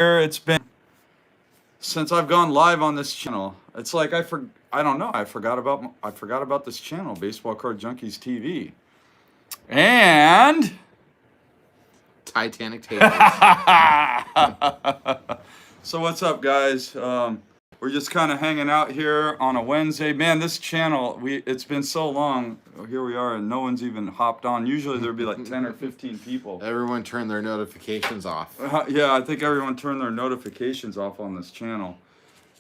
It's been since I've gone live on this channel. It's like I don't know. I forgot about this channel, Baseball Card Junkies TV, and Titanic Taters. So what's up, guys? We're just kind of hanging out here on a Wednesday. Man, this channel, it's been so long. Here we are, and no one's even hopped on. Usually there'd be like 10 or 15 people. Everyone turned their notifications off. Yeah, I think everyone turned their notifications off on this channel.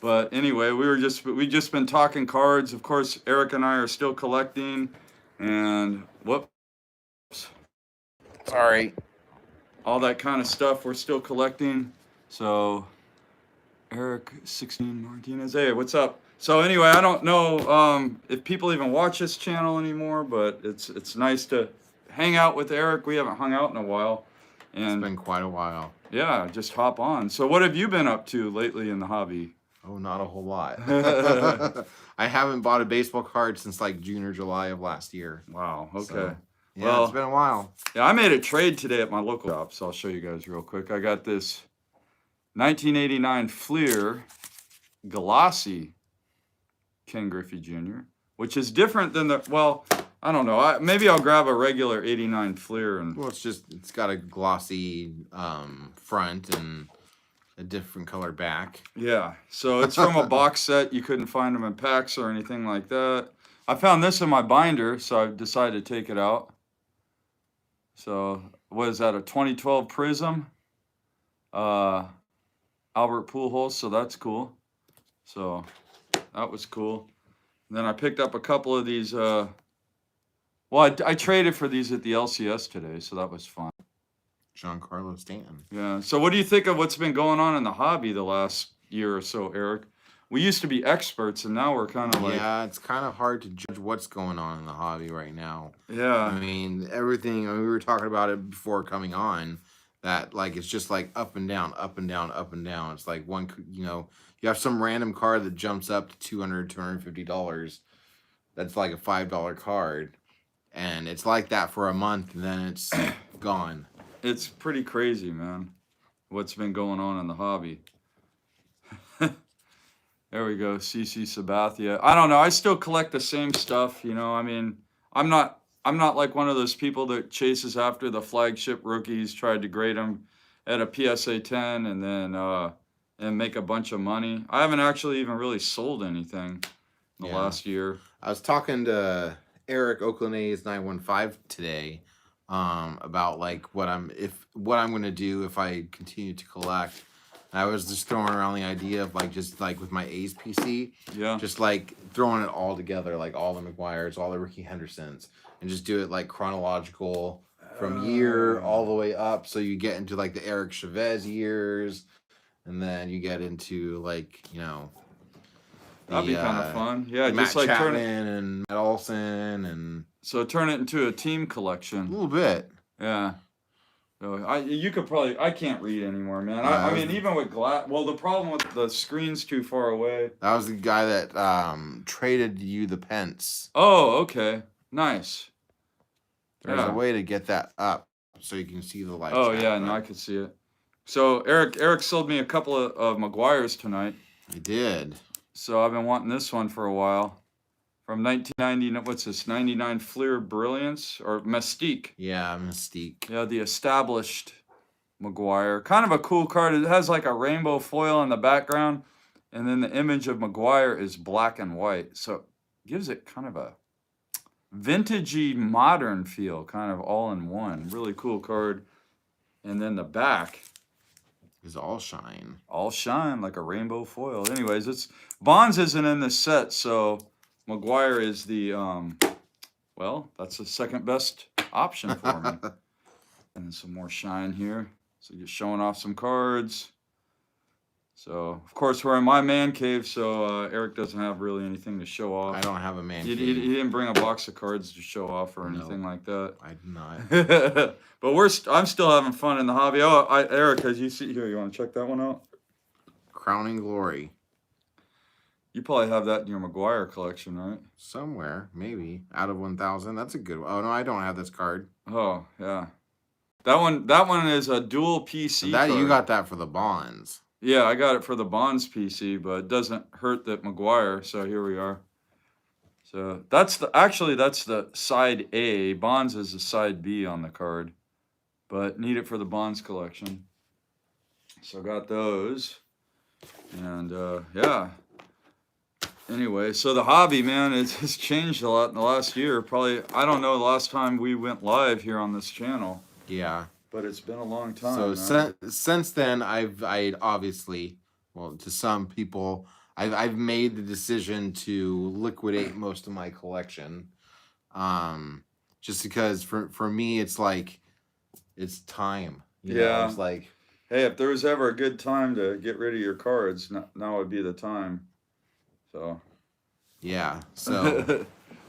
But anyway, we just been talking cards. Of course, Eric and I are still collecting, and whoops. Sorry. All that kind of stuff we're still collecting. So Eric 16 Martinez, hey, what's up? So anyway, I don't know if people even watch this channel anymore, but it's nice to hang out with Eric. We haven't hung out in a while, and it's been quite a while. Yeah, just hop on. So what have you been up to lately in the hobby? Oh, not a whole lot. I haven't bought a baseball card since like June or July of last year. Wow. Okay. So, yeah, well, it's been a while. Yeah, I made a trade today at my local shop, so I'll show you guys real quick. I got this 1989 Fleer Glossy Ken Griffey Jr., which is different than the, well, I don't know. Maybe I'll grab a regular 89 Fleer. And well, it's got a glossy front and a different color back. Yeah, so it's from a box set. You couldn't find them in packs or anything like that. I found this in my binder, so I decided to take it out. So what is that, a 2012 Prism? Albert Pujols, so that's cool. So that was cool. And then I picked up a couple of these. Well, I traded for these at the LCS today, so that was fun. Giancarlo Stanton. Yeah. So what do you think of what's been going on in the hobby the last year or so, Eric? We used to be experts, and now we're kind of like... Yeah, it's kind of hard to judge what's going on in the hobby right now. Yeah. I mean, everything... I mean, we were talking about it before coming on, that, like, it's just, like, up and down, up and down, up and down. It's like one, you know, you have some random card that jumps up to $200, $250. That's like a $5 card. And it's like that for a month, and then it's gone. It's pretty crazy, man, what's been going on in the hobby. There we go, CC Sabathia. I don't know, I still collect the same stuff, you know. I mean, I'm not like one of those people that chases after the flagship rookies, tried to grade them at a PSA 10 and then and make a bunch of money. I haven't actually even really sold anything in the last year. I was talking to Eric, Oakland A's 915 today, about like what I'm gonna do if I continue to collect. I was just throwing around the idea of like just like with my A's PC, just like throwing it all together, like all the McGuires, all the Ricky Hendersons, and just do it like chronological from year all the way up. So you get into like the Eric Chavez years, and then you get into like, you know, that'd be kind of fun. Yeah, Matt just like Chapman turn it, and Matt Olson, and so turn it into a team collection. A little bit. Yeah. So you could probably, I can't read anymore, man. I mean, even with glass, well, the problem with the screen's too far away. That was the guy that traded you the Pence. Oh, okay. Nice. There's a way to get that up so you can see the lights. Oh, yeah, no, I could see it. So Eric sold me a couple of McGuires tonight. He did. So I've been wanting this one for a while. From 1990, what's this? 99 Fleer Brilliance or Mystique. Yeah, Mystique. Yeah, the established McGuire. Kind of a cool card. It has like a rainbow foil in the background, and then the image of McGuire is black and white. So it gives it kind of a vintagey modern feel, kind of all in one. Really cool card. And then the back is all shine. All shine like a rainbow foil. Anyways, it's Bonds isn't in this set, so McGuire is the, well, that's the second best option for me. And then some more shine here. So you're showing off some cards. So, of course, we're in my man cave, so Eric doesn't have really anything to show off. I don't have a man cave. He didn't bring a box of cards to show off or anything like that. I did not. But I'm still having fun in the hobby. Oh, Eric, as you see here, you want to check that one out? Crowning Glory. You probably have that in your McGuire collection, right? Somewhere, maybe. Out of 1,000. That's a good one. Oh, no, I don't have this card. Oh, yeah. That one is a dual PC That card. you got that for the Bonds. Yeah, I got it for the Bonds PC, but it doesn't hurt that McGuire. So here we are. So that's the side A. Bonds is the side B on the card, but need it for the Bonds collection. So got those, and yeah. Anyway, so the hobby, man, it's changed a lot in the last year. Probably, I don't know the last time we went live here on this channel. Yeah. But it's been a long time. So since then, I obviously, well, to some people, I've made the decision to liquidate most of my collection. Just because for me, it's like, it's time. You know, it's like, hey, if there was ever a good time to get rid of your cards, now would be the time. So. Yeah. So.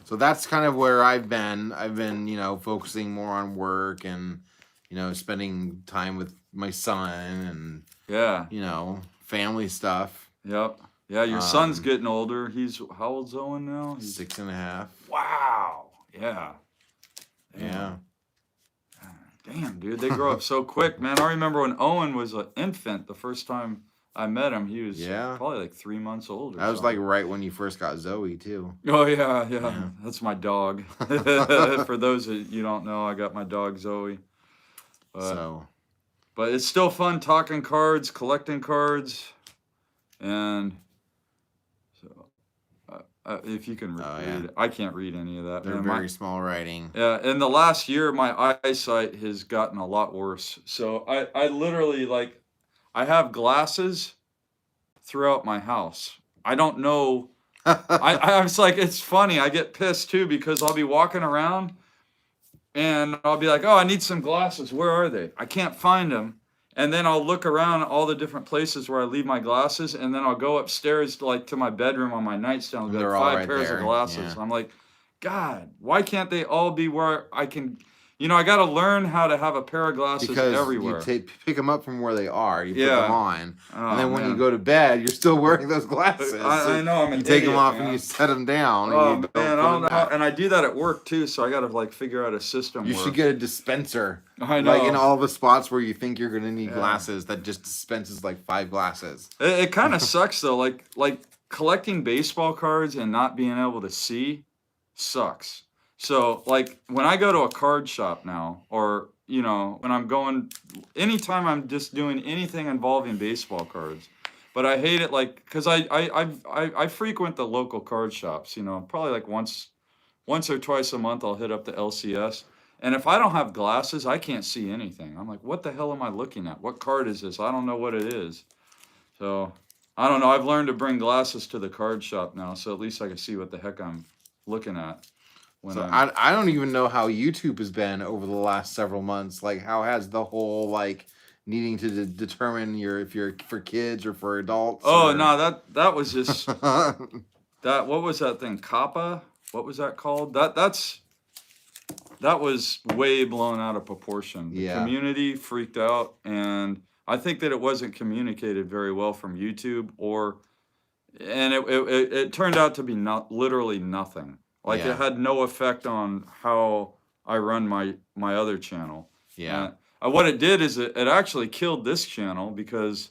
So that's kind of where I've been. I've been, you know, focusing more on work and, you know, spending time with my son and, you know, family stuff. Yep. Yeah, your son's getting older. He's, how old's Owen now? He's 6.5. Wow. Yeah. Yeah. Damn, dude, they grow up so quick, man. I remember when Owen was an infant the first time I met him. He was probably like 3 months old. That was like right when you first got Zoe, too. Oh, yeah. That's my dog. For those that you don't know, I got my dog Zoe. But it's still fun talking cards, collecting cards, and so if you can read it. I can't read any of that. They're very small writing. Yeah, in the last year, my eyesight has gotten a lot worse. So I literally, like, I have glasses throughout my house. I don't know. I was like, it's funny. I get pissed too because I'll be walking around and I'll be like, oh, I need some glasses. Where are they? I can't find them. And then I'll look around all the different places where I leave my glasses, and then I'll go upstairs to my bedroom on my nightstand. There's like 5 pairs of glasses. I'm like, God, why can't they all be where I can? You know, I got to learn how to have a pair of glasses everywhere. Because you pick them up from where they are, you put them on, and then when you go to bed, you're still wearing those glasses. I know, I'm an You take idiot, them off man. and you set them down. Oh, and man, I don't know. And I do that at work, too, so I got to, like, figure out a system. You should get a dispenser. I know. Like, in all the spots where you think you're going to need glasses, that just dispenses, like, 5 glasses. It kind of sucks, though. Like, collecting baseball cards and not being able to see sucks. So, like, when I go to a card shop now, or, you know, when I'm going, anytime I'm just doing anything involving baseball cards, but I hate it, like, because I frequent the local card shops, you know, probably like once or twice a month I'll hit up the LCS, and if I don't have glasses, I can't see anything. I'm like, what the hell am I looking at? What card is this? I don't know what it is. So, I don't know. I've learned to bring glasses to the card shop now, so at least I can see what the heck I'm looking at. So I don't even know how YouTube has been over the last several months. Like, how has the whole, like, needing to determine if you're for kids or for adults? Oh, no, that was just that. What was that thing? Kappa? What was that called? That was way blown out of proportion. The community freaked out, and I think that it wasn't communicated very well from YouTube, and it turned out to be literally nothing. Like, it had no effect on how I run my other channel. Yeah. What it did is it actually killed this channel because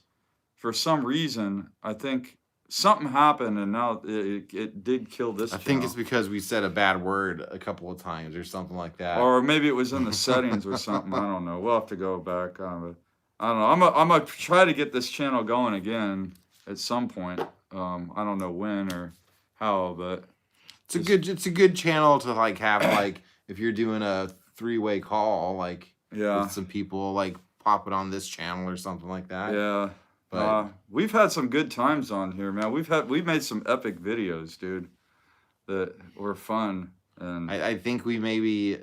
for some reason, I think something happened and now it did kill this channel. I think it's because we said a bad word a couple of times or something like that. Or maybe it was in the settings or something. I don't know. We'll have to go back. I don't know. I'm going to try to get this channel going again at some point. I don't know when or how, but... It's a good channel to like have like if you're doing a 3-way call like with some people like pop it on this channel or something like that. Yeah. But we've had some good times on here, man. We've made some epic videos, dude, that were fun. And I think we maybe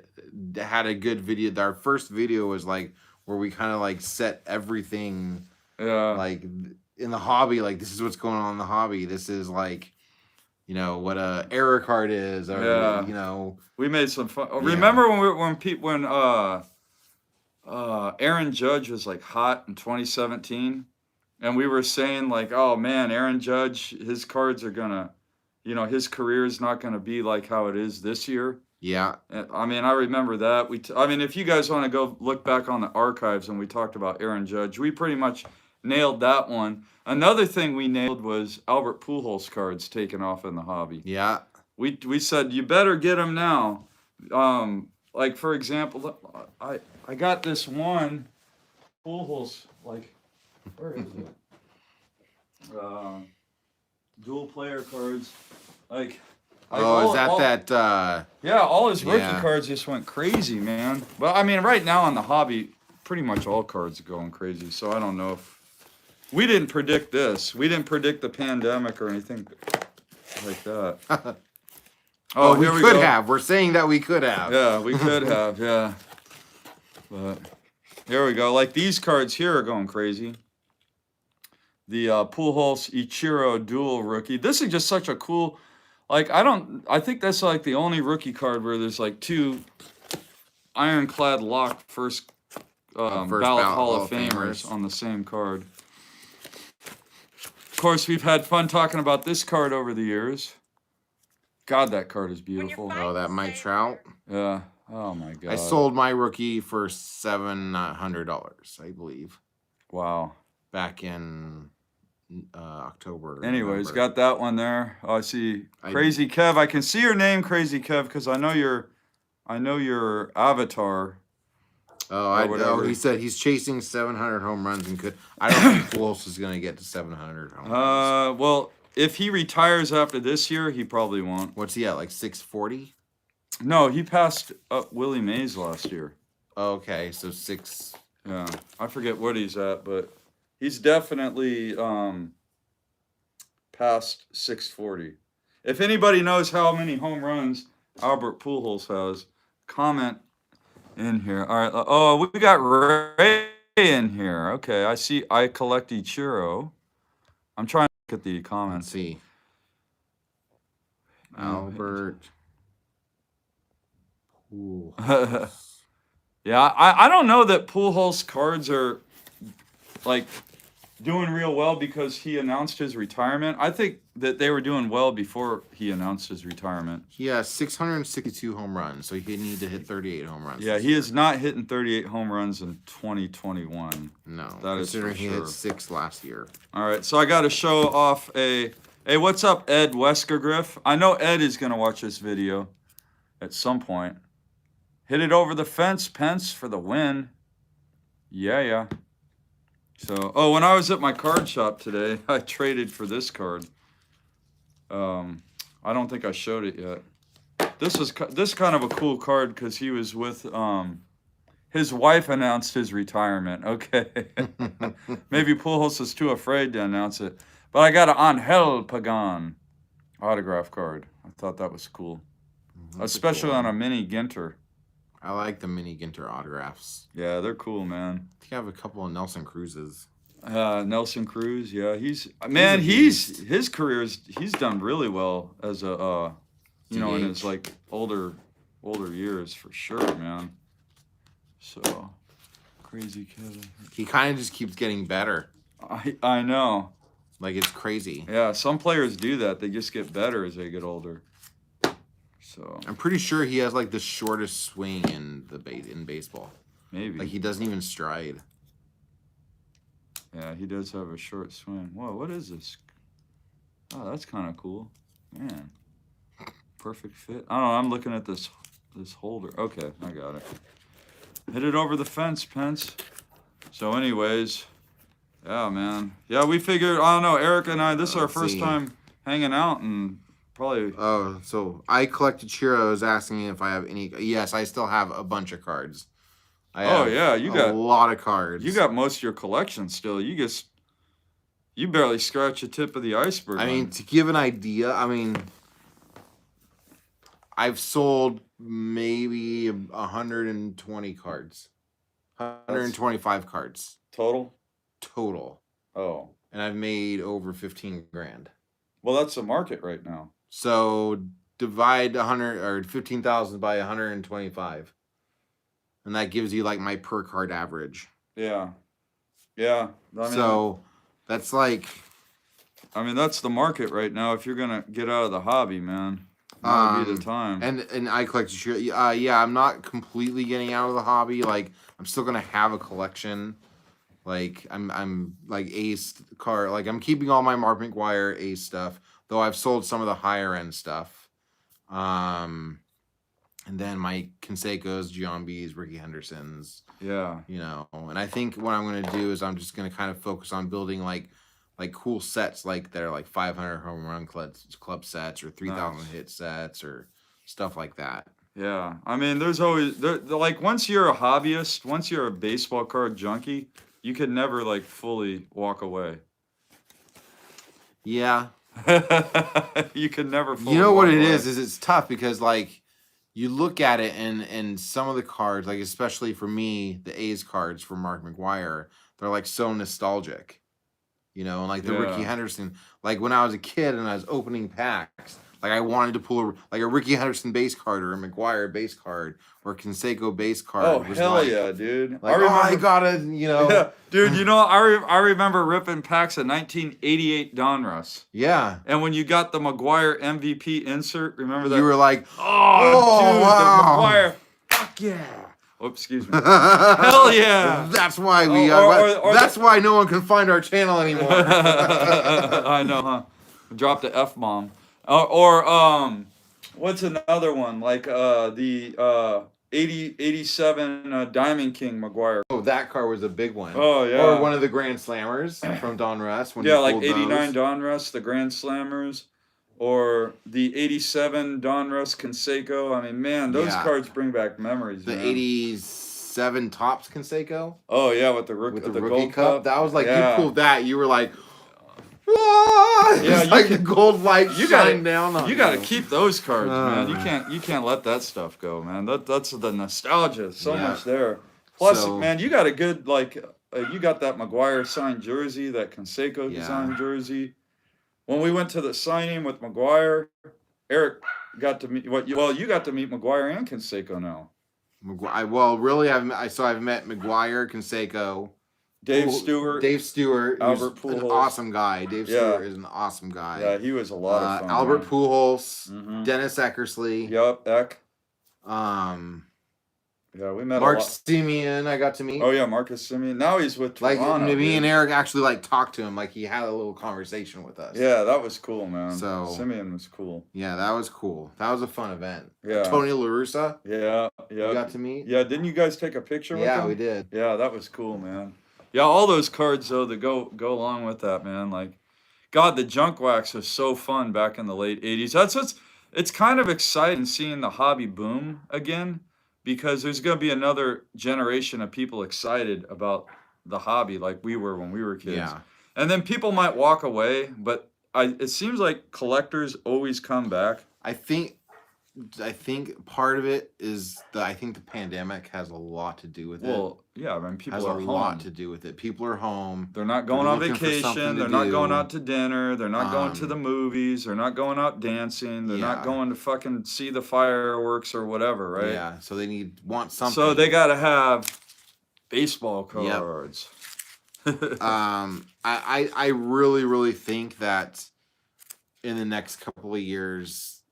had a good video. Our first video was like where we kind of like set everything like in the hobby, like this is what's going on in the hobby. This is like, you know, what a error card is, or you know, we made some fun. Remember when Aaron Judge was like hot in 2017, and we were saying like, oh man, Aaron Judge, his cards are gonna, you know, his career is not gonna be like how it is this year. Yeah. I mean, I remember that. I mean, if you guys want to go look back on the archives and we talked about Aaron Judge, we pretty much nailed that one. Another thing we nailed was Albert Pujols cards taken off in the hobby. Yeah. We said you better get them now. Like for example, I got this one Pujols, like, where is it? Dual player cards, like. Oh, is that Yeah, all his rookie cards just went crazy, man. But I mean, right now in the hobby, pretty much all cards are going crazy. So I don't know if we didn't predict this. We didn't predict the pandemic or anything like that. Oh, we could have. We're saying that we could have. Yeah, we could have. Yeah, but here we go. Like these cards here are going crazy. The Pujols Ichiro dual rookie. This is just such a cool. Like, I think that's like the only rookie card where there's like two ironclad locked first ballot Hall of Famers on the same card. Of course, we've had fun talking about this card over the years. God, that card is beautiful. Oh, that Mike Trout? Yeah. Oh, my God. I sold my rookie for $700, I believe. Wow. Back in October. Anyways, November. got that one there. Oh, I see Crazy Kev. I can see your name, Crazy Kev, because I know your avatar. Oh, he said he's chasing 700 home runs and could. I don't think Pujols is going to get to 700 home runs. Well, if he retires after this year, he probably won't. What's he at, like 640? No, he passed up Willie Mays last year. Okay, so 6. Yeah, I forget what he's at, but he's definitely past 640. If anybody knows how many home runs Albert Pujols has, comment in here. All right. Oh, we got Ray in here. Okay, I see. I collect Ichiro. I'm trying to look at the comments. Let's see. Albert Pujols. Yeah, I don't know that Pujols cards are like doing real well because he announced his retirement. I think that they were doing well before he announced his retirement. He has 662 home runs, so he need to hit 38 home runs. Yeah, he is not hitting 38 home runs in 2021. No, that is for he sure. hit 6 last year. All right, so I got to show off a. Hey, what's up, Ed Weskergriff? I know Ed is going to watch this video at some point. Hit it over the fence, Pence, for the win. Yeah. So, when I was at my card shop today, I traded for this card. I don't think I showed it yet. This kind of a cool card because he was with his wife announced his retirement. Okay, maybe Pujols is too afraid to announce it. But I got an Angel Pagan autograph card. I thought that was cool, especially on a mini Ginter. I like the mini Ginter autographs. Yeah, they're cool, man. I think I have a couple of Nelson Cruzes. Nelson Cruz, yeah, he's his career's he's done really well as a in his like older years for sure, man. So crazy Kevin. He kind of just keeps getting better. I know. Like it's crazy. Yeah, some players do that. They just get better as they get older. So I'm pretty sure he has like the shortest swing in baseball. Maybe. Like he doesn't even stride. Yeah, he does have a short swing. Whoa, what is this? Oh, that's kind of cool. Man. Perfect fit. I don't know, I'm looking at this holder. Okay, I got it. Hit it over the fence, Pence. So anyways, yeah, man. Yeah, we figured, I don't know, Eric and I, this is our first time hanging out and probably. Oh, so I collected Chiros asking if I have any. Yes, I still have a bunch of cards. Yeah, you got a lot of cards. You got most of your collection still. You barely scratch the tip of the iceberg. I mean, to give an idea, I've sold maybe 120 cards. 125 cards. Total? Total. Oh. And I've made over 15 grand. Well, that's the market right now. So divide 100 or 15,000 by 125. And that gives you like my per card average. Yeah. Yeah. So that's like. That's the market right now if you're going to get out of the hobby, man. That would be the time. And I collect yeah, I'm not completely getting out of the hobby. Like, I'm still gonna have a collection. Like, I'm like Ace card. Like, I'm keeping all my Mark McGwire Ace stuff, though I've sold some of the higher end stuff. And then my Canseco's, Giambi's, Ricky Henderson's. Yeah. You know, and I think what I'm gonna do is I'm just gonna kind of focus on building like cool sets like that are like 500 home run club sets or 3,000 hit sets or stuff like that. Yeah, I mean, there's always like once you're a hobbyist, once you're a baseball card junkie, you could never like fully walk away. Yeah. You could never fully You know what walk it away. is it's tough because like you look at it and some of the cards, like especially for me, the A's cards for Mark McGwire, they're like so nostalgic. You know, and like the Ricky Henderson, like when I was a kid and I was opening packs, like I wanted to pull a Ricky Henderson base card or a McGwire base card or a Canseco base card. Oh, hell yeah, dude. Like, I gotta, you know. Yeah, dude, you know, I remember ripping packs of 1988 Donruss. Yeah. And when you got the McGwire MVP insert, remember that? You were like, oh dude, wow. The McGwire, fuck yeah. Oops, excuse me. Hell yeah. That's why we. That's why no one can find our channel anymore. I know, huh? Dropped the F-bomb. What's another one? Like the 87 Diamond King McGwire. Oh, that card was a big one. Oh yeah. Or one of the Grand Slammers from Donruss. Yeah, like 89 Donruss, the Grand Slammers. Or the 87 Donruss Canseco. I mean, man, those cards bring back memories. The man. 87 Topps Canseco. Oh yeah, with the rookie Gold Cup. That was like you pulled that, you were like, yeah, like the gold light shining down on you. You got to keep those cards, man. You can't let that stuff go, man. That's the nostalgia. So much there. Plus, man, you got a good you got that McGwire signed jersey, that Canseco designed jersey. When we went to the signing with McGwire, Eric got to meet you got to meet McGwire and Canseco now. I've met McGwire, Canseco, Dave Stewart, Albert Pujols, an awesome guy. Dave Stewart is an awesome guy. Yeah, he was a lot of fun. Albert Pujols, Dennis Eckersley. Yep, Eck. Yeah, we met Mark Simeon. I got to meet. Oh yeah, Marcus Simeon. Now he's with Toronto. Like me and Eric actually talked to him. Like he had a little conversation with us. Yeah, that was cool, man. So Simeon was cool. Yeah, that was cool. That was a fun event. Yeah. Tony La Russa. Yeah. We got to meet. Yeah, didn't you guys take a picture with him? Yeah, we did. Yeah, that was cool, man. Yeah, all those cards though that go along with that, man. Like, God, the junk wax was so fun back in the late '80s. It's kind of exciting seeing the hobby boom again. Because there's going to be another generation of people excited about the hobby like we were when we were kids. Yeah. And then people might walk away, but it seems like collectors always come back. I think part of it is I think the pandemic has a lot to do with it. Well, yeah, I mean, people are home. Has a lot to do with it. People are home. They're not going on vacation. They're not going out to dinner. They're not going to the movies. They're not going out dancing. They're not going to fucking see the fireworks or whatever, right? Yeah, so they want something. So they got to have baseball cards. Yep. I really, really think that in the next couple of years,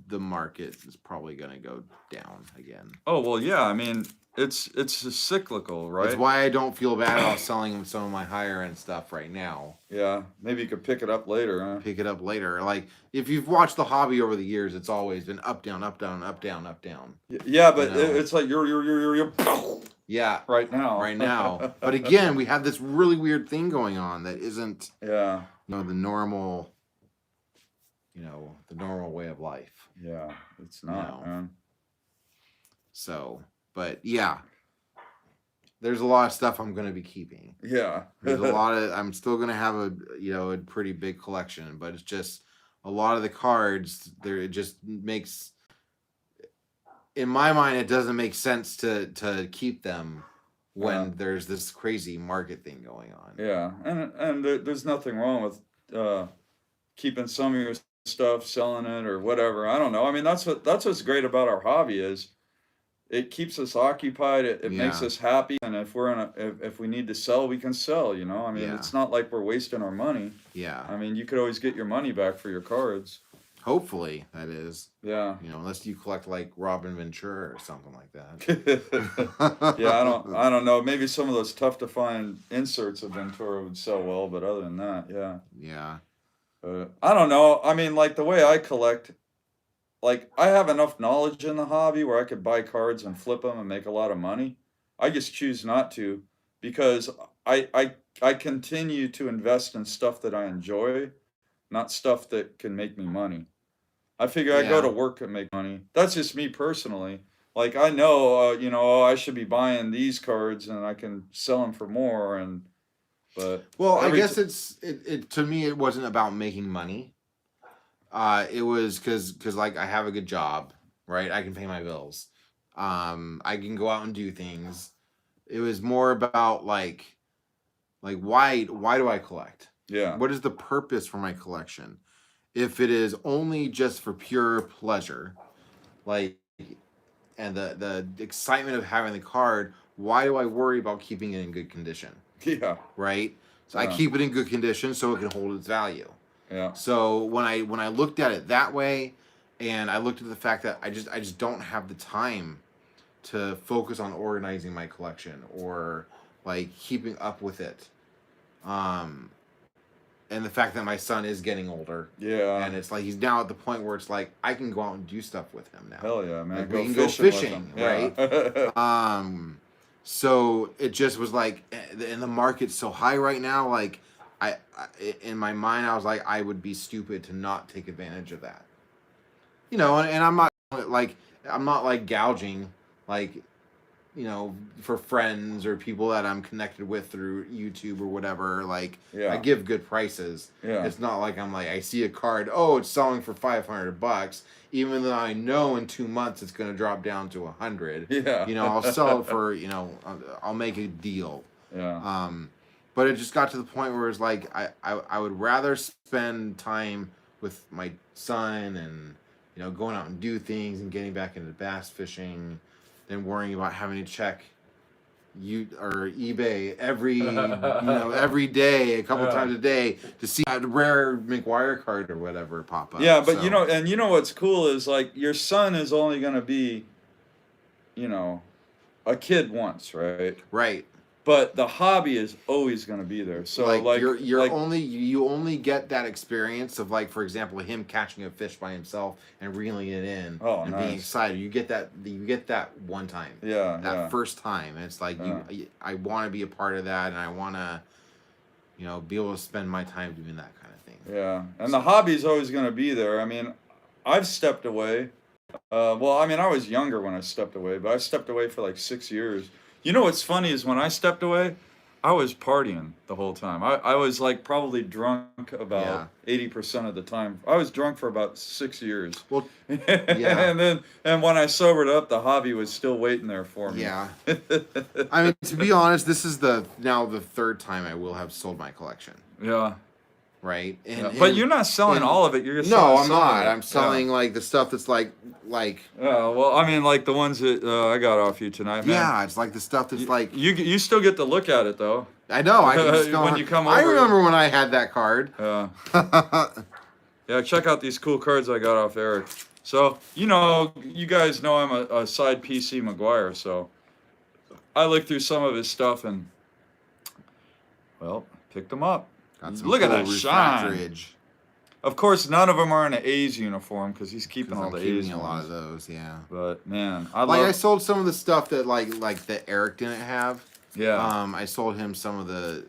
the market is probably going to go down again. Oh, well, yeah. I mean, it's cyclical, right? That's why I don't feel bad about selling some of my higher end stuff right now. Yeah, maybe you could pick it up later, huh? Pick it up later. Like, if you've watched the hobby over the years, it's always been up, down, up, down, up, down, up, down. Yeah, but it's like you're yeah, right now. Right now. But again, we have this really weird thing going on that isn't the normal the normal way of life. Yeah, it's not, man. So, but yeah, there's a lot of stuff I'm going to be keeping. Yeah. There's a lot of, I'm still going to have a pretty big collection, but it's just a lot of the cards there. It just makes, in my mind, it doesn't make sense to keep them when there's this crazy market thing going on. Yeah. And there's nothing wrong with, keeping some of your stuff, selling it or whatever. I don't know. I mean, that's what's great about our hobby is it keeps us occupied. It makes us happy. And if we're if we need to sell, we can sell, I mean, it's not like we're wasting our money. Yeah. I mean, you could always get your money back for your cards. Hopefully, that is. Yeah. You know, unless you collect like Robin Ventura or something like that. Yeah, I don't know. Maybe some of those tough to find inserts of Ventura would sell well, but other than that, yeah. Yeah. I don't know. I mean, like the way I collect, like I have enough knowledge in the hobby where I could buy cards and flip them and make a lot of money. I just choose not to because I continue to invest in stuff that I enjoy, not stuff that can make me money. I figure I go to work and make money. That's just me personally. Like I know, you know, oh, I should be buying these cards and I can sell them for more. But well, I guess it to me it wasn't about making money. It was because like I have a good job, right? I can pay my bills. I can go out and do things. It was more about like why do I collect? Yeah. What is the purpose for my collection? If it is only just for pure pleasure, like, and the excitement of having the card, why do I worry about keeping it in good condition? Yeah. Right? So I keep it in good condition so it can hold its value. Yeah. So when I looked at it that way, and I looked at the fact that I just don't have the time to focus on organizing my collection or like keeping up with it. And the fact that my son is getting older. Yeah. And it's like he's now at the point where it's like I can go out and do stuff with him now. Hell yeah, man. Like, we can go fishing, right? Yeah. So it just was like, and the market's so high right now, like I in my mind I was like I would be stupid to not take advantage of that. You know, and I'm not like gouging like, you know, for friends or people that I'm connected with through YouTube or whatever. Like, I give good prices. Yeah. It's not like I'm like, I see a card, oh, it's selling for $500, even though I know in 2 months it's going to drop down to 100. Yeah. You know, I'll sell it for, you know, I'll make a deal. Yeah. But it just got to the point where it's like, I would rather spend time with my son and, you know, going out and do things and getting back into bass fishing than worrying about having to check eBay every day, a couple times a day to see that rare McGuire card or whatever pop up. Yeah, but you know what's cool is like your son is only gonna be, you know, a kid once, right? Right. But the hobby is always going to be there. So like you only get that experience of like, for example, him catching a fish by himself and reeling it in and being excited. You get that one time. Yeah. That first time. And it's like I want to be a part of that, and I want to, you know, be able to spend my time doing that kind of thing. Yeah. And the hobby is always going to be there. I mean, I've stepped away. Well, I mean, I was younger when I stepped away, but I stepped away for like 6 years. You know what's funny is when I stepped away, I was partying the whole time. I was like probably drunk about 80% of the time. I was drunk for about 6 years. Well, yeah. and when I sobered up, the hobby was still waiting there for me. Yeah. I mean, to be honest, this is now the third time I will have sold my collection. Yeah. Right. But you're not selling all of it. You're just I'm not. I'm selling like the stuff that's like. Yeah. Well, I mean, like the ones that I got off you tonight, man. Yeah, it's like the stuff that's like. You still get to look at it though. I know. When you come over. I remember when I had that card. Yeah. Yeah. Check out these cool cards I got off Eric. So you guys know I'm a side PC McGuire, so I looked through some of his stuff and, well, picked them up. Look at that shine. Of course, none of them are in an A's uniform because he's keeping all the A's. A lot of those, yeah. But man, I sold some of the stuff that like that Eric didn't have. Yeah. I sold him some of the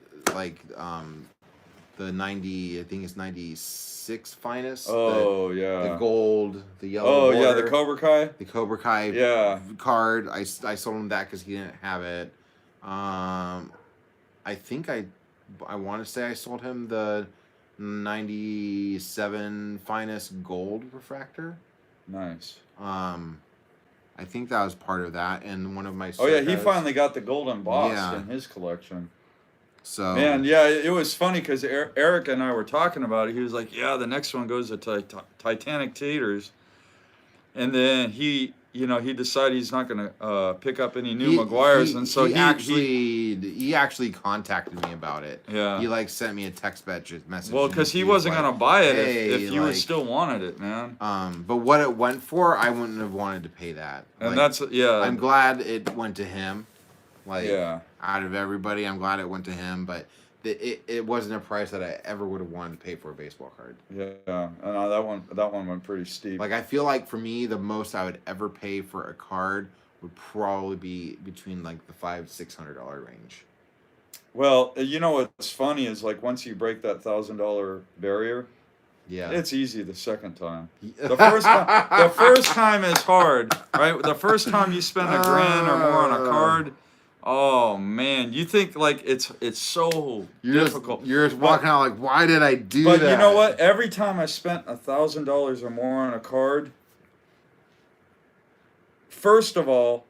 the 90, I think it's 96 finest. Oh the gold, the yellow. Oh yeah, the Cobra Kai. The Cobra Kai card. I sold him that because he didn't have it. I think I want to say I sold him the 97 finest gold refractor. Nice. I think that was part of that, and one of my. Oh yeah, he finally got the golden box in his collection. So man, yeah, it was funny because Eric and I were talking about it. He was like, "Yeah, the next one goes to Titanic Taters," and then he he decided he's not going to pick up any new McGuire's, and so he actually contacted me about it. Yeah. He like sent me a text message. Well, because he wasn't going to buy it if you still wanted it, man. But what it went for, I wouldn't have wanted to pay that. And like, that's I'm glad it went to him. Like out of everybody, I'm glad it went to him. But it wasn't a price that I ever would have wanted to pay for a baseball card. Yeah, and that one went pretty steep. Like I feel like for me, the most I would ever pay for a card would probably be between like the $500-600 range. Well, what's funny is like once you break that $1,000 barrier, it's easy the second time. The first time is hard, right? The first time you spend $1,000 or more on a card. Oh man, you think like it's so difficult. You're just walking out like, why did I do that? But you know what? Every time I spent $1,000 or more on a card, first of all,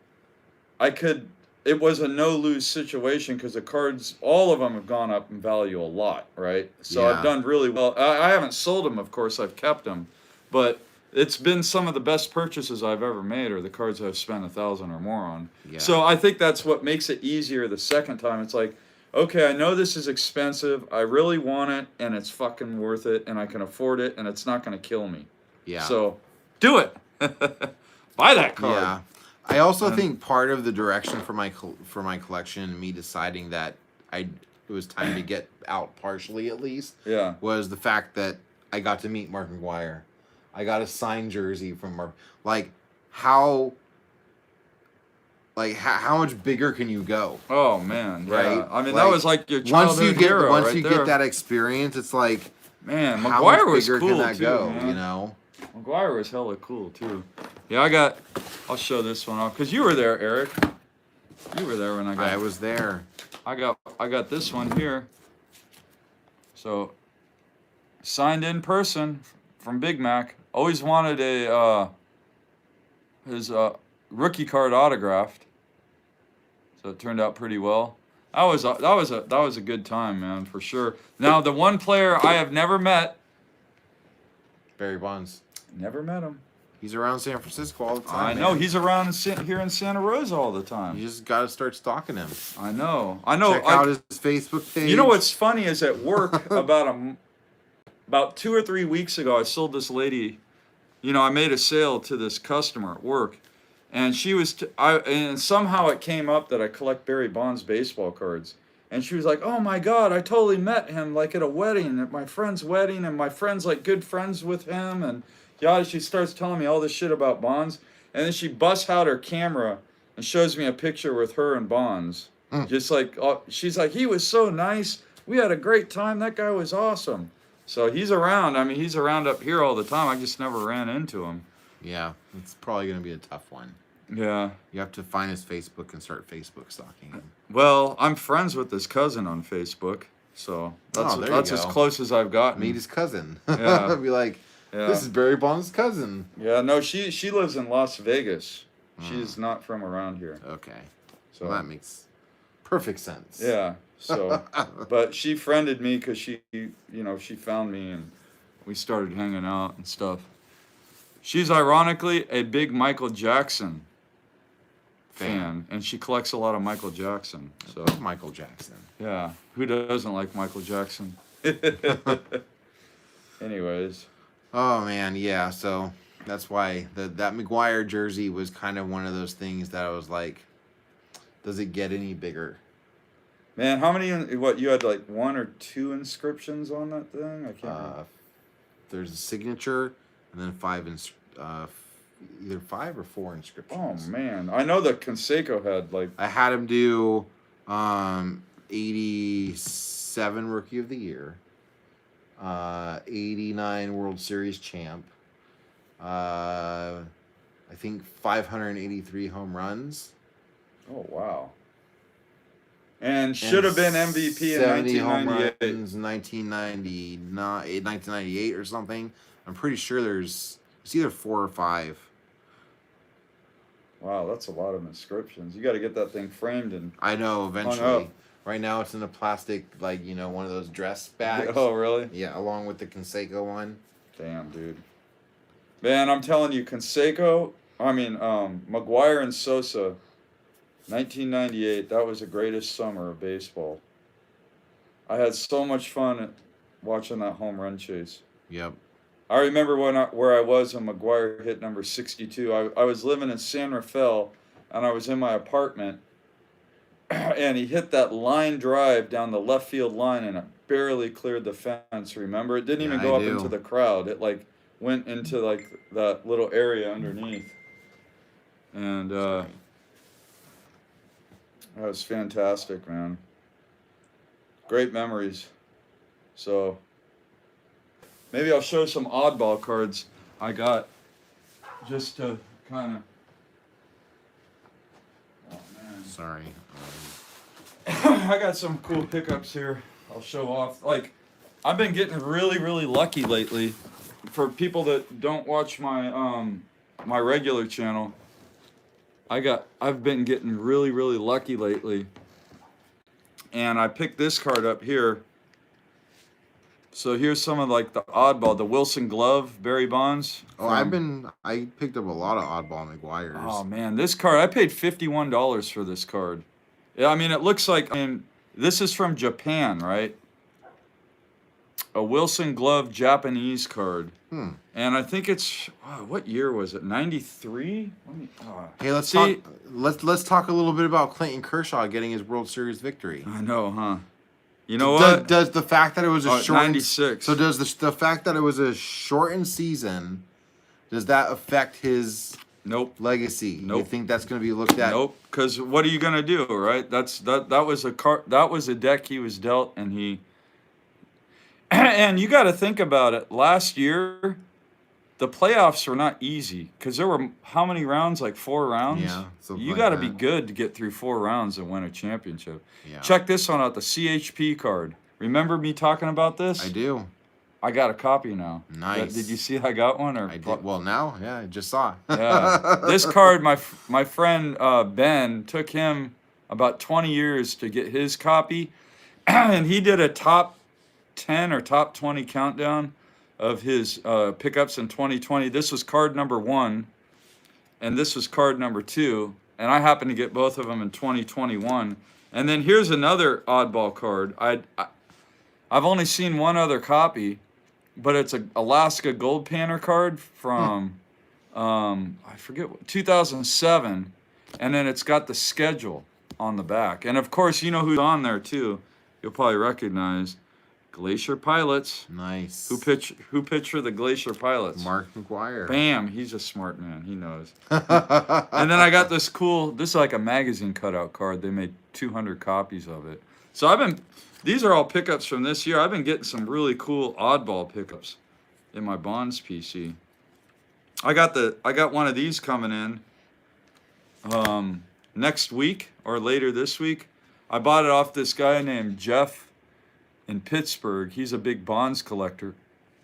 it was a no-lose situation because the cards, all of them have gone up in value a lot, right? So I've done really well. I haven't sold them, of course, I've kept them, but it's been some of the best purchases I've ever made are the cards I've spent $1,000 or more on. Yeah. So I think that's what makes it easier the second time. It's like, okay, I know this is expensive. I really want it, and it's fucking worth it, and I can afford it, and it's not going to kill me. Yeah. So do it. Buy that card. Yeah. I also think part of the direction for my collection, me deciding that it was time to get out partially at least, was the fact that I got to meet Mark McGwire. I got a signed jersey from Mark. Like how much bigger can you go? Oh man, right? Yeah. I mean, that was like your childhood hero. Once you get that experience, it's like, man, McGwire was cool can that too, go, man. You know? McGwire was hella cool too. Yeah, I'll show this one off because you were there, Eric. You were there when I was there. I got this one here. So signed in person from Big Mac. Always wanted his rookie card autographed. So it turned out pretty well. That was a good time, man, for sure. Now the one player I have never met, Barry Bonds. Never met him. He's around San Francisco all the time. I know. He's around here in Santa Rosa all the time. You just got to start stalking him. I know. Check out his Facebook page. You know what's funny is at work about 2 or 3 weeks ago, I sold this lady. I made a sale to this customer at work, and she was. And somehow it came up that I collect Barry Bonds baseball cards, and she was like, "Oh my God, I totally met him like at a wedding, at my friend's wedding, and my friend's like good friends with him." And she starts telling me all this shit about Bonds, and then she busts out her camera and shows me a picture with her and Bonds. Just like she's like, "He was so nice. We had a great time. That guy was awesome." So he's around. I mean, he's around up here all the time. I just never ran into him. Yeah, it's probably going to be a tough one. Yeah. You have to find his Facebook and start Facebook stalking him. Well, I'm friends with his cousin on Facebook, so that's as close as I've gotten. Meet his cousin. Yeah. Be like, this is Barry Bonds' cousin. Yeah, no, she lives in Las Vegas. She's not from around here. Okay. So that makes perfect sense. Yeah. So, but she friended me because she found me and we started hanging out and stuff. She's ironically a big Michael Jackson fan, and she collects a lot of Michael Jackson. So Michael Jackson. Yeah, who doesn't like Michael Jackson? Anyways. Oh man, yeah. So that's why that McGwire jersey was kind of one of those things that I was like, does it get any bigger? Man, how many? You had like 1 or 2 inscriptions on that thing? I can't remember. There's a signature, and then either 5 or 4 inscriptions. Oh man, I know that Canseco had like. I had him do 87 Rookie of the Year, 89 World Series champ, I think 583 home runs. Oh wow. And should have been MVP in 1998. Home runs, 1998 or something. I'm pretty sure it's either 4 or 5. Wow, that's a lot of inscriptions. You got to get that thing framed and. I know, eventually. Right now it's in a plastic, like, one of those dress bags. Oh, really? Yeah, along with the Canseco one. Damn, dude. Man, I'm telling you, Canseco, McGuire and Sosa, 1998. That was the greatest summer of baseball. I had so much fun watching that home run chase. Yep. I remember where I was when McGuire hit number 62. I was living in San Rafael, and I was in my apartment, and he hit that line drive down the left field line, and it barely cleared the fence. Remember, it didn't even go up into the crowd. It like went into like that little area underneath, and that was fantastic, man. Great memories. So maybe I'll show some oddball cards I got just to kind of. Oh man. Sorry. I got some cool pickups here. I'll show off. Like, I've been getting really, really lucky lately. For people that don't watch my my regular channel, I've been getting really, really lucky lately. And I picked this card up here. So here's some of like the oddball, the Wilson Glove, Barry Bonds. Oh, I picked up a lot of oddball McGuires. Oh man, this card, I paid $51 for this card. Yeah, I mean, it looks like, this is from Japan, right? A Wilson Glove Japanese card. And I think it's, what year was it? 93? Hey, let's talk a little bit about Clayton Kershaw getting his World Series victory. I know, huh? You know what? Does the fact that it was a short 96. So does the fact that it was a shortened season, does that affect his legacy? Nope. You think that's going to be looked at? Nope. Because what are you going to do, right? That was a deck he was dealt, and he. And you got to think about it. Last year, the playoffs were not easy because there were how many rounds? Like 4 rounds. Yeah. You got to be good to get through 4 rounds and win a championship. Yeah. Check this one out, the CHP card. Remember me talking about this? I do. I got a copy now. Nice. Did you see I got one? Or I did. Well, now, yeah, I just saw. Yeah. This card, my friend Ben, took him about 20 years to get his copy, and he did a top 10 or top 20 countdown of his pickups in 2020. This was card number 1, and this was card number 2, and I happened to get both of them in 2021. And then here's another oddball card. I've only seen one other copy, but it's a Alaska Gold Panner card from I forget what, 2007, and then it's got the schedule on the back. And of course, you know who's on there too. You'll probably recognize Glacier Pilots. Nice. Who pitched for the Glacier Pilots? Mark McGuire. Bam, he's a smart man. He knows. And then I got this is like a magazine cutout card. They made 200 copies of it. So these are all pickups from this year. I've been getting some really cool oddball pickups in my Bonds PC. I got one of these coming in next week or later this week. I bought it off this guy named Jeff in Pittsburgh. He's a big Bonds collector.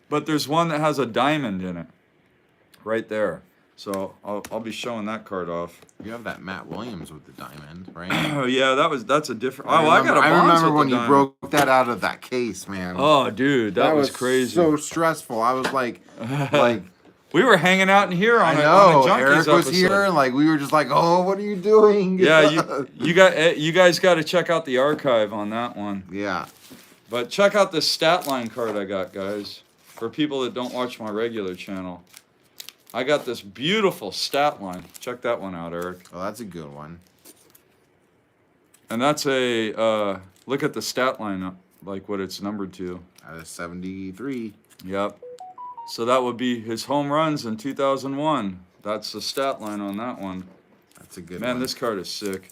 But there's one that has a diamond in it right there. So I'll be showing that card off. You have that Matt Williams with the diamond, right? Oh yeah, that's a different. I remember when you broke that out of that case, man. Oh dude, that was crazy. So stressful. I was like we were hanging out in here on a Junkies Eric was episode. here, and like we were just like, oh, what are you doing? Yeah, you guys got to check out the archive on that one. Yeah. But check out this stat line card I got, guys. For people that don't watch my regular channel, I got this beautiful stat line. Check that one out, Eric. Oh, that's a good one. And that's a look at the stat line, like what it's numbered to. Out of 73. Yep. So that would be his home runs in 2001. That's the stat line on that one. That's a good Man, one. this card is sick.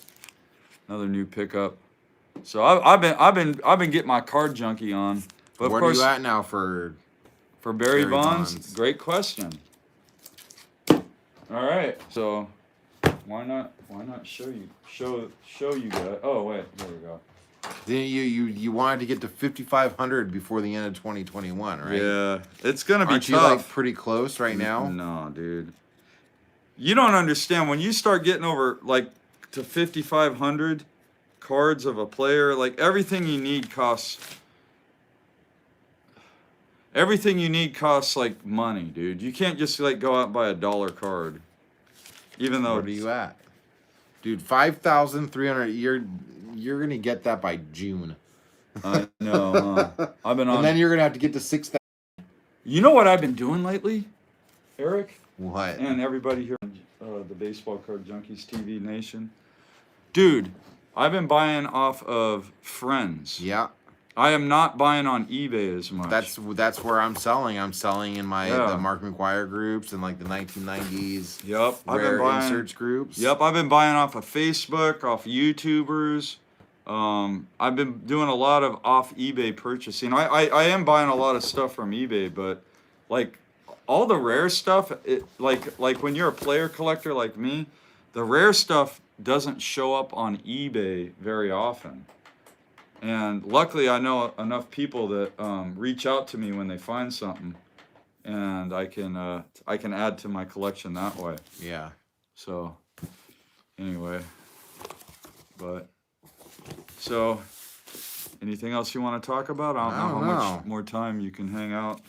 Another new pickup. So I've been getting my Card Junkie on. But of Where course, are you at now for Barry Bonds? Great question. All right. So why not show you guys? Oh wait, there we go. Then you wanted to get to 5,500 before the end of 2021, right? Yeah, it's gonna be Aren't tough. you like pretty close right now? No, dude. You don't understand when you start getting over like to 5,500 cards of a player. Like everything you need costs like money, dude. You can't just like go out and buy a $1 card. Even though What are you at? Dude, 5,300. You're gonna get that by June. I know, huh? I've been on. And then you're gonna have to get to 6,000. You know what I've been doing lately, Eric? What? And everybody here on the Baseball Card Junkies TV Nation. Dude, I've been buying off of friends. Yeah. I am not buying on eBay as much. That's where I'm selling. I'm selling in my Yeah. the Mark McGuire groups and like the 1990s. Yep, I've rare been buying inserts groups. Yep, I've been buying off of Facebook, off YouTubers. I've been doing a lot of off eBay purchasing. I am buying a lot of stuff from eBay, but like all the rare stuff, like when you're a player collector like me, the rare stuff doesn't show up on eBay very often. And luckily, I know enough people that reach out to me when they find something, and I can add to my collection that way. Yeah. So, anyway, so anything else you want to talk about? I don't know how much more time you can hang out.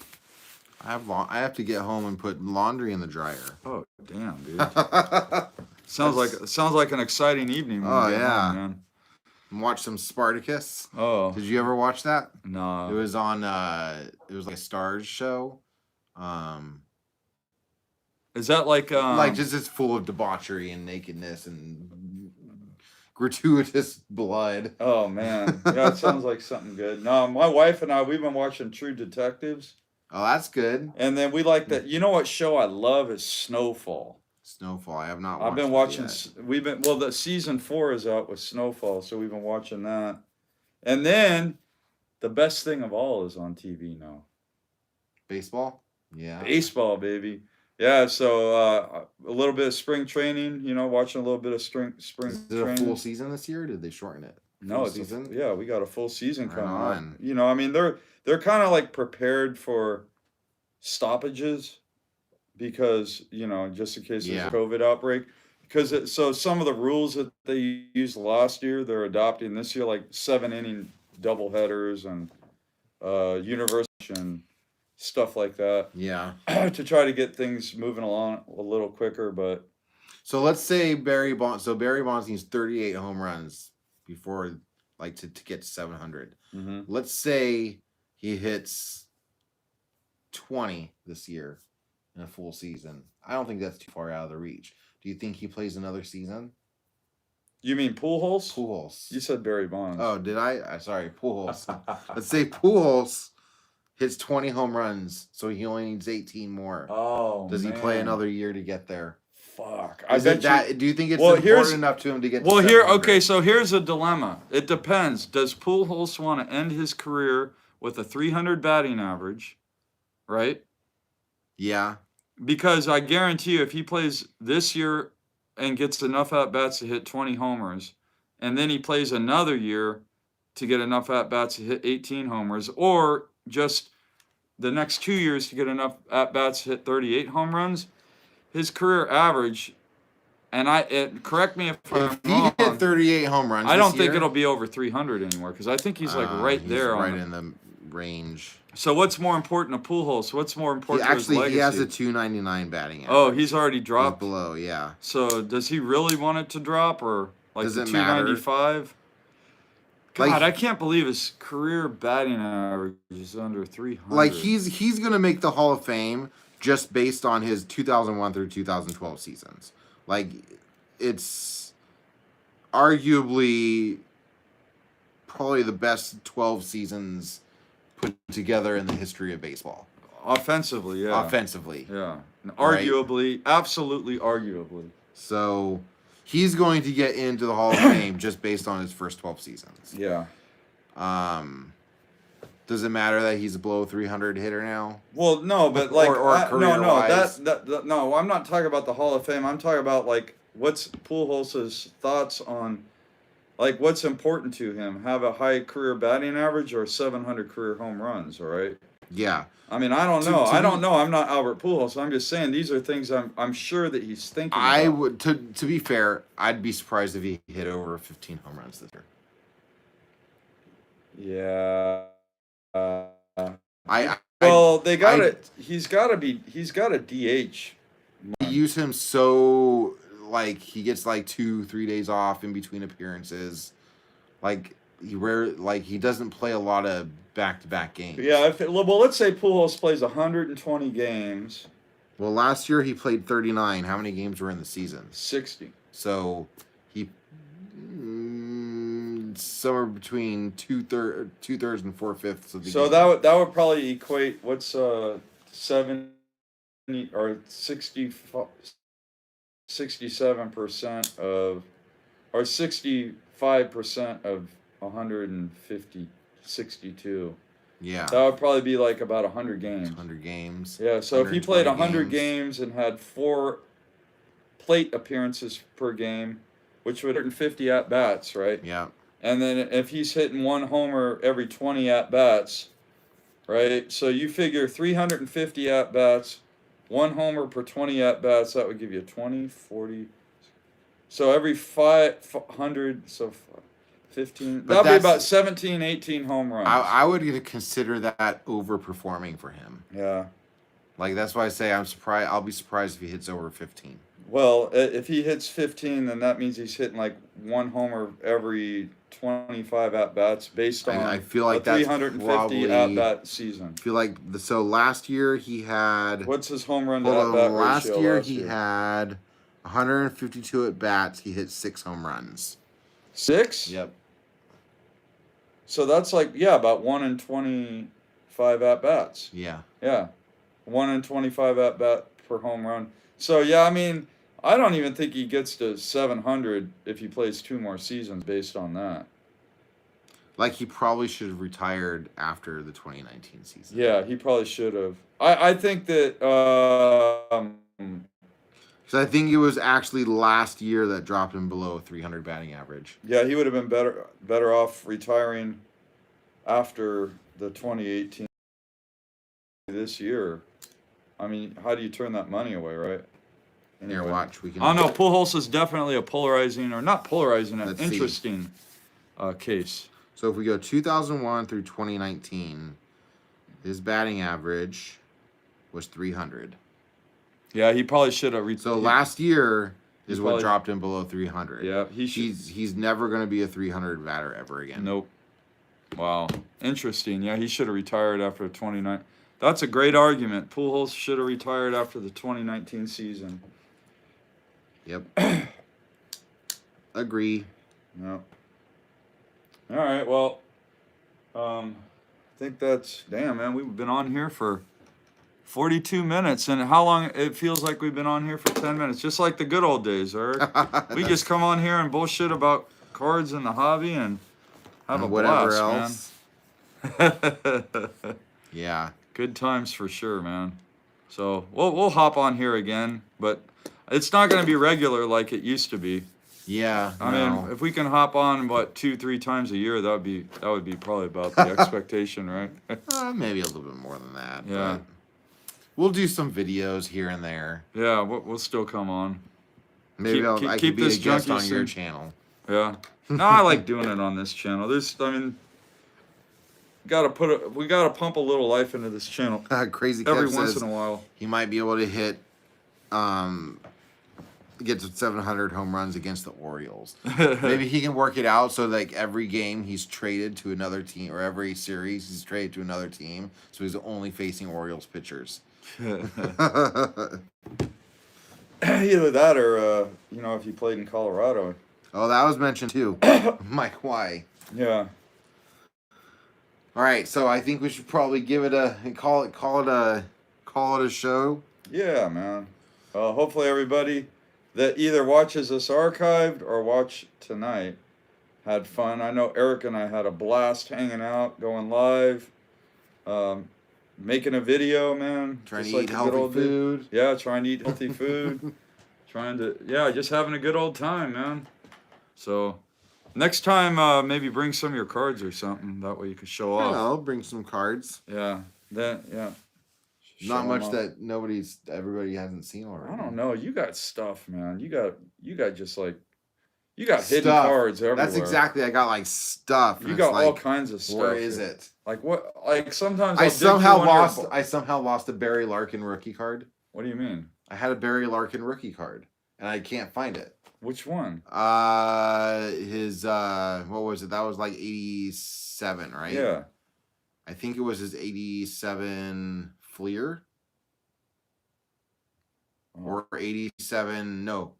I have to get home and put laundry in the dryer. Oh damn, dude! sounds like an exciting evening. When Oh you get yeah. home, man. Watch some Spartacus. Oh. Did you ever watch that? No. It was on. It was like a Stars show. Is that like just it's full of debauchery and nakedness and gratuitous blood. Oh man, yeah, it sounds like something good. No, my wife and I, we've been watching True Detectives. Oh, that's good. And then we like that. You know what show I love is Snowfall. Snowfall. I have not. I've been watching. The season 4 is out with Snowfall, so we've been watching that. And then the best thing of all is on TV now. Baseball. Yeah. Baseball, baby. Yeah. So a little bit of spring training. You know, watching a little bit of spring Is training. it a full season this year? Or did they shorten it? No, season. Yeah, we got a full season Right coming on. on. You know, I mean, they're kind of like prepared for stoppages because, you know, just in case there's a COVID outbreak. Because so some of the rules that they used last year, they're adopting this year, like 7-inning doubleheaders and universal and stuff like that. Yeah. To try to get things moving along a little quicker, but. So let's say Barry Bonds. So Barry Bonds needs 38 home runs before, like, to get to 700. Mm-hmm. Let's say he hits 20 this year in a full season. I don't think that's too far out of the reach. Do you think he plays another season? You mean Pujols? Pujols. You said Barry Bonds. Oh, did I? Sorry, Pujols. Let's say Pujols hits 20 home runs, so he only needs 18 more. Oh, Does he play another year to get there? Fuck. Do you think it's important enough to him to get to 700? Okay, so here's a dilemma. It depends. Does Pujols want to end his career with a 300 batting average, right? Yeah. Because I guarantee you, if he plays this year and gets enough at-bats to hit 20 homers, and then he plays another year to get enough at-bats to hit 18 homers, or just the next 2 years to get enough at-bats to hit 38 home runs, his career average, and correct me if I'm wrong, he hit 38 home runs I don't this year, think it'll be over 300 anymore, because I think he's like right there. Right in the range. So what's more important to Pujols? What's more important to his legacy? He has a 299 batting average. Oh, he's already dropped? He's below, yeah. So does he really want it to drop, or like Does the it matter? 295? God, Like, I can't believe his career batting average is under 300. Like, he's going to make the Hall of Fame just based on his 2001 through 2012 seasons. Like, it's arguably probably the best 12 seasons put together in the history of baseball. Offensively, yeah. Offensively. Yeah. Arguably, absolutely arguably. So he's going to get into the Hall of Fame just based on his first 12 seasons. Yeah. Does it matter that he's a below 300 hitter now? Well, no, but like career-wise? no, I'm not talking about the Hall of Fame. I'm talking about like what's Pujols' thoughts on like what's important to him? Have a high career batting average or 700 career home runs, all right? Yeah. I mean, I don't know. I don't know. I'm not Albert Pujols. I'm just saying these are things I'm sure that he's thinking about. I would to be fair, I'd be surprised if he hit over 15 home runs this year. Yeah. He's got to DH. They use him so like he gets like 2-3 days off in between appearances. Like he doesn't play a lot of back-to-back games. Yeah, well, let's say Pujols plays 120 games. Well, last year he played 39. How many games were in the season? 60. So he somewhere between two-thirds and 4/5 of the So game. that would probably equate what's 70 or 67% of, or 65% of 150, 62. Yeah. That would probably be like about 100 games. 100 games. Yeah, so if he played 100 games and had 4 plate appearances per game, which would 150 at-bats, right? Yeah. And then if he's hitting 1 homer every 20 at-bats, right? So you figure 350 at-bats, 1 homer per 20 at-bats, that would give you 20, 40. So every 500, so 15. That'd be about 17, 18 home runs. I would consider that overperforming for him. Yeah. Like, that's why I say I'm surprised. I'll be surprised if he hits over 15. Well, if he hits 15, then that means he's hitting like 1 homer every 25 at-bats based on I feel like a 350 at-bat season. I feel like, so last year he had... What's his home run to at-bat ratio last year? He had 152 at-bats. He hit 6 home runs. 6? Yep. So that's like, yeah, about 1 in 25 at-bats. Yeah. Yeah. 1 in 25 at-bat per home run. So, yeah, I mean, I don't even think he gets to 700 if he plays 2 more seasons based on that. Like, he probably should have retired after the 2019 season. Yeah, he probably should have. I think that... So I think it was actually last year that dropped him below 300 batting average. Yeah, he would have been better off retiring after the 2018 this year. I mean, how do you turn that money away, right? Here, watch. We can. I don't know. Pujols is definitely a polarizing, or not polarizing, an interesting case. So if we go 2001 through 2019, his batting average was 300. Yeah, he probably should have. So last year is what dropped him below 300. Yeah, he's never going to be a 300 batter ever again. Nope. Wow, interesting. Yeah, he should have retired after 2019. That's a great argument. Pujols should have retired after the 2019 season. Yep. Agree. Yep. All right. Well, I think that's damn, man. We've been on here for 42 minutes, and how long it feels like we've been on here for 10 minutes, just like the good old days, Eric. We just come on here and bullshit about cards and the hobby and have a blast, else. Man. Yeah. Good times for sure, man. So we'll hop on here again, but it's not going to be regular like it used to be. Yeah. I mean, if we can hop on 2-3 times a year, that would be probably about the expectation, right? Maybe a little bit more than that. Yeah. But we'll do some videos here and there. Yeah, we'll still come on. Maybe I could be a guest on your channel. Yeah. No, I like doing it on this channel. We gotta pump a little life into this channel. Crazy every Kev once says in a while. He might be able to get to 700 home runs against the Orioles. Maybe he can work it out so like every game he's traded to another team, or every series he's traded to another team, so he's only facing Orioles pitchers. Either that or if you played in Colorado. Oh, that was mentioned too. Mike, why? Yeah. All right, so I think we should probably give it call it a show. Yeah, man. Hopefully everybody that either watches this archived or watch tonight had fun. I know Eric and I had a blast hanging out, going live, making a video, man. Trying to eat healthy food. Yeah, trying to eat healthy food. Just having a good old time, man. So next time, maybe bring some of your cards or something. That way you can show off. I'll bring some cards. Yeah. Yeah. Not much that everybody hasn't seen already. I don't know. You got stuff, man. You got hidden cards everywhere. That's exactly. I got like stuff. You got all kinds of stuff. Where is it? Like what? Like sometimes I somehow lost a Barry Larkin rookie card. What do you mean? I had a Barry Larkin rookie card, and I can't find it. Which one? His what was it? That was like 87, right? Yeah. I think it was his 87 Fleer. Or 87, no.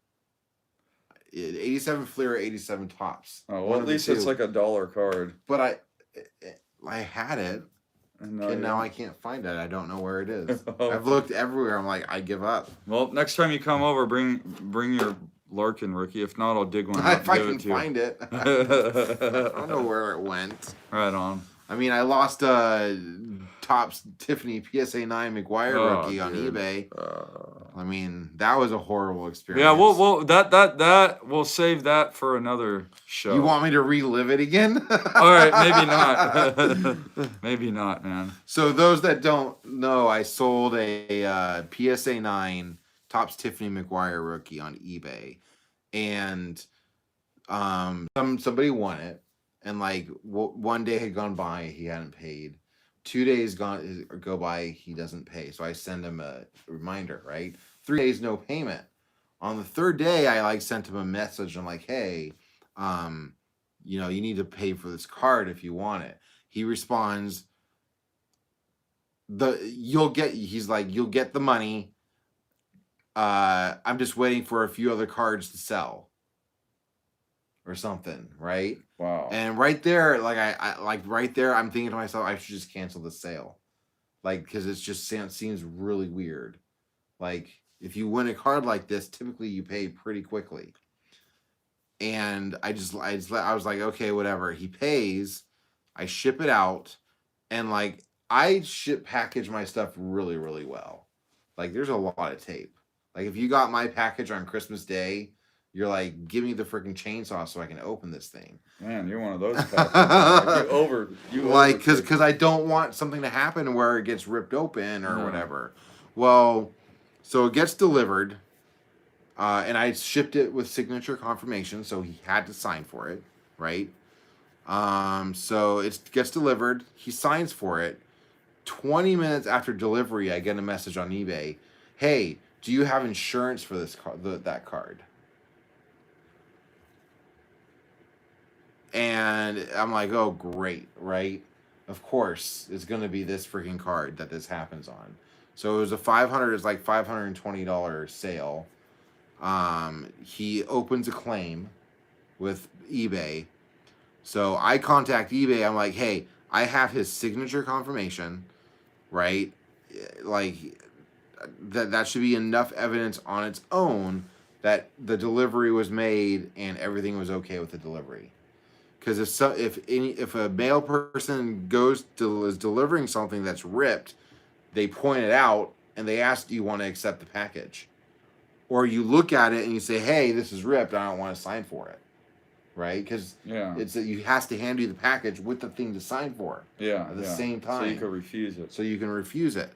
87 Fleer or 87 Tops. Oh, well, at least it's like $1 card. But I had it. And now I can't find it. I don't know where it is. I've looked everywhere. I'm like, I give up. Well, next time you come over, bring your Larkin rookie. If not, I'll dig one out. If I can find it. I don't know where it went. Right on. I mean, I lost Topps Tiffany PSA 9 McGuire rookie on eBay. I mean, that was a horrible experience. Yeah, we'll save that for another show. You want me to relive it again? All right, maybe not. Maybe not, man. So those that don't know, I sold a PSA 9 Topps Tiffany McGuire rookie on eBay, and somebody won it. And like one day had gone by, he hadn't paid. 2 days go by, he doesn't pay. So I send him a reminder, right? 3 days, no payment. On the third day, I like sent him a message. I'm like, hey, you know, you need to pay for this card if you want it. He responds, you'll get the money. I'm just waiting for a few other cards to sell. Or something, right? Wow. And right there, I'm thinking to myself, I should just cancel the sale, like, because it just seems really weird. Like, if you win a card like this, typically you pay pretty quickly. And I was like, okay, whatever. He pays, I ship it out, and like I package my stuff really, really well. Like, there's a lot of tape. Like, if you got my package on Christmas Day, you're like, give me the freaking chainsaw so I can open this thing. Man, you're one of those guys. Because I don't want something to happen where it gets ripped open or whatever. Well, so it gets delivered, and I shipped it with signature confirmation, so he had to sign for it, right? So it gets delivered. He signs for it. 20 minutes after delivery, I get a message on eBay. Hey, do you have insurance for this that card? And I'm like, oh, great, right? Of course, it's going to be this freaking card that this happens on. So it was $520 sale. He opens a claim with eBay. So I contact eBay. I'm like, hey, I have his signature confirmation, right? Like, that should be enough evidence on its own that the delivery was made and everything was okay with the delivery. Because if a male person is delivering something that's ripped, they point it out and they ask, do you want to accept the package? Or you look at it and you say, hey, this is ripped, I don't want to sign for it. Right? Because he has to hand you the package with the thing to sign for. Yeah. At the same time. So you can refuse it. So you can refuse it.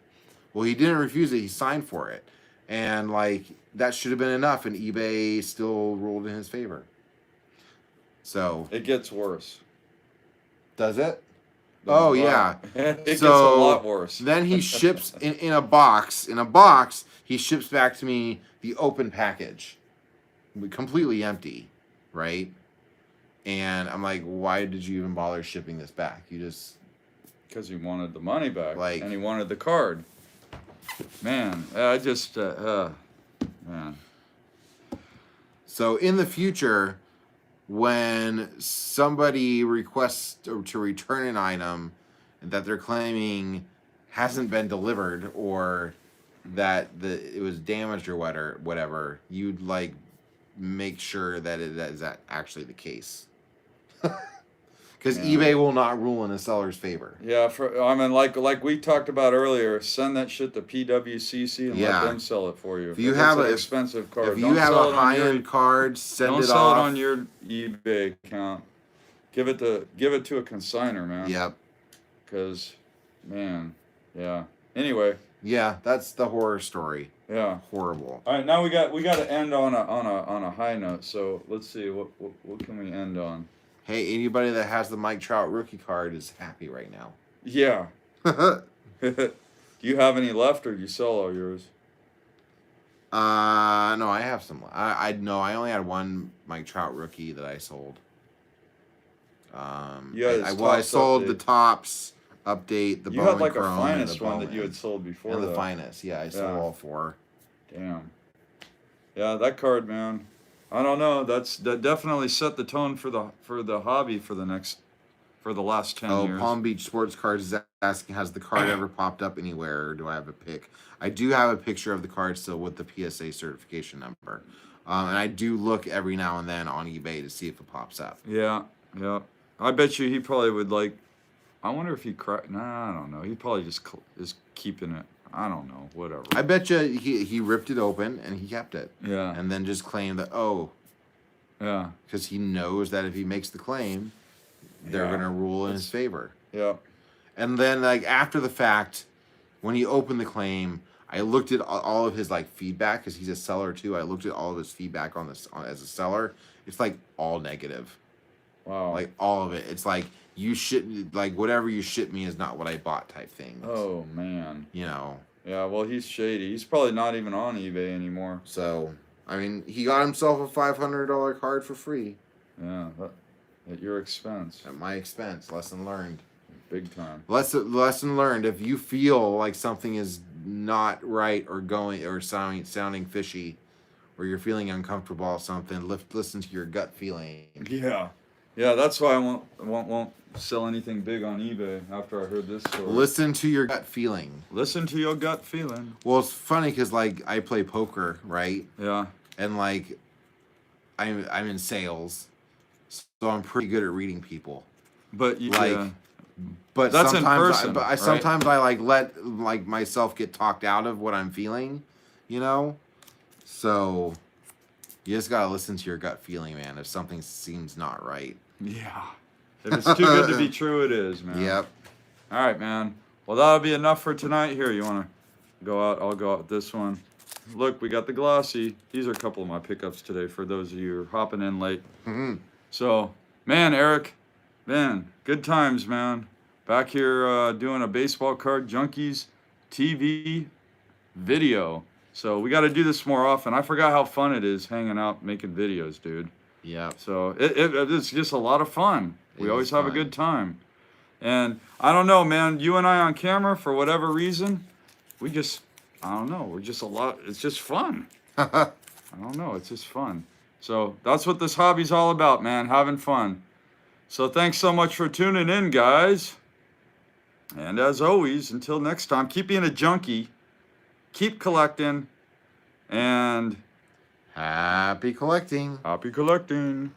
Well, he didn't refuse it, he signed for it. And like, that should have been enough, and eBay still ruled in his favor. So it gets worse. Does it? Oh yeah. It gets a lot worse. Then he ships in a box. In a box, he ships back to me the open package, completely empty, right? And I'm like, why did you even bother shipping this back? You just because he wanted the money back, like, and he wanted the card. Man, I just man. So in the future, when somebody requests to return an item that they're claiming hasn't been delivered or that it was damaged or whatever, you'd like make sure that that is actually the case. Because eBay will not rule in a seller's favor. Yeah, I mean, like we talked about earlier, send that shit to PWCC and let them sell it for you. If you have an expensive card, if you have a high-end card, send it off. Don't sell it on your eBay account. Give it to a consignor, man. Yep. Because, man, yeah. Anyway. Yeah, that's the horror story. Yeah. Horrible. All right, now we got to end on a high note. So let's see what can we end on. Hey, anybody that has the Mike Trout rookie card is happy right now. Yeah. Do you have any left, or do you sell all yours? No, I have some. I only had one Mike Trout rookie that I sold. Yeah, I sold the Tops update, the You Bowman had like a Chrome, and the finest one that you had Bowman. sold before. And the though. finest, yeah, I sold all 4. Damn. Yeah, that card, man. I don't know. That definitely set the tone for the hobby for the last 10 years. Palm Beach Sportscards is asking, has the card ever popped up anywhere, or do I have a pic? I do have a picture of the card still with the PSA certification number. And I do look every now and then on eBay to see if it pops up. Yeah, yeah. I bet you he probably would like. I wonder if he cracked. Nah, I don't know. He probably just is keeping it. I don't know. Whatever. I bet you he ripped it open and he kept it. Yeah. And then just claimed that, yeah, because he knows that if he makes the claim, they're gonna rule in his favor. Yeah. And then like after the fact, when he opened the claim, I looked at all of his like feedback because he's a seller too. I looked at all of his feedback on this as a seller. It's like all negative. Wow. Like all of it. It's like you shouldn't, like whatever you ship me is not what I bought type thing. Oh man. You know. Yeah. Well, he's shady. He's probably not even on eBay anymore. So I mean, he got himself a $500 card for free. Yeah. At your expense. At my expense. Lesson learned. Big time. Lesson learned. If you feel like something is not right or going or sounding fishy, or you're feeling uncomfortable or something, listen to your gut feeling. Yeah. Yeah, that's why I won't sell anything big on eBay after I heard this story. Listen to your gut feeling. Listen to your gut feeling. Well, it's funny because like I play poker, right? Yeah. And like I'm in sales, so I'm pretty good at reading people. But you like, yeah. But that's sometimes in person, right? sometimes I like let like myself get talked out of what I'm feeling, you know. So you just gotta listen to your gut feeling, man. If something seems not right. Yeah. If it's too good to be true, it is, man. Yep. All right, man. Well, that'll be enough for tonight. Here, you want to go out? I'll go out with this one. Look, we got the glossy. These are a couple of my pickups today for those of you who are hopping in late. Mm-hmm. So, man, Eric, man, good times, man. Back here doing a Baseball Card Junkies TV video. So we got to do this more often. I forgot how fun it is hanging out making videos, dude. Yeah. So it's just a lot of fun. We always have a fun. good time. And I don't know, man, you and I on camera, for whatever reason, I don't know, we're just it's just fun. I don't know, it's just fun. So that's what this hobby's all about, man, having fun. So thanks so much for tuning in, guys. And as always, until next time, keep being a junkie, keep collecting, and happy collecting. happy collecting.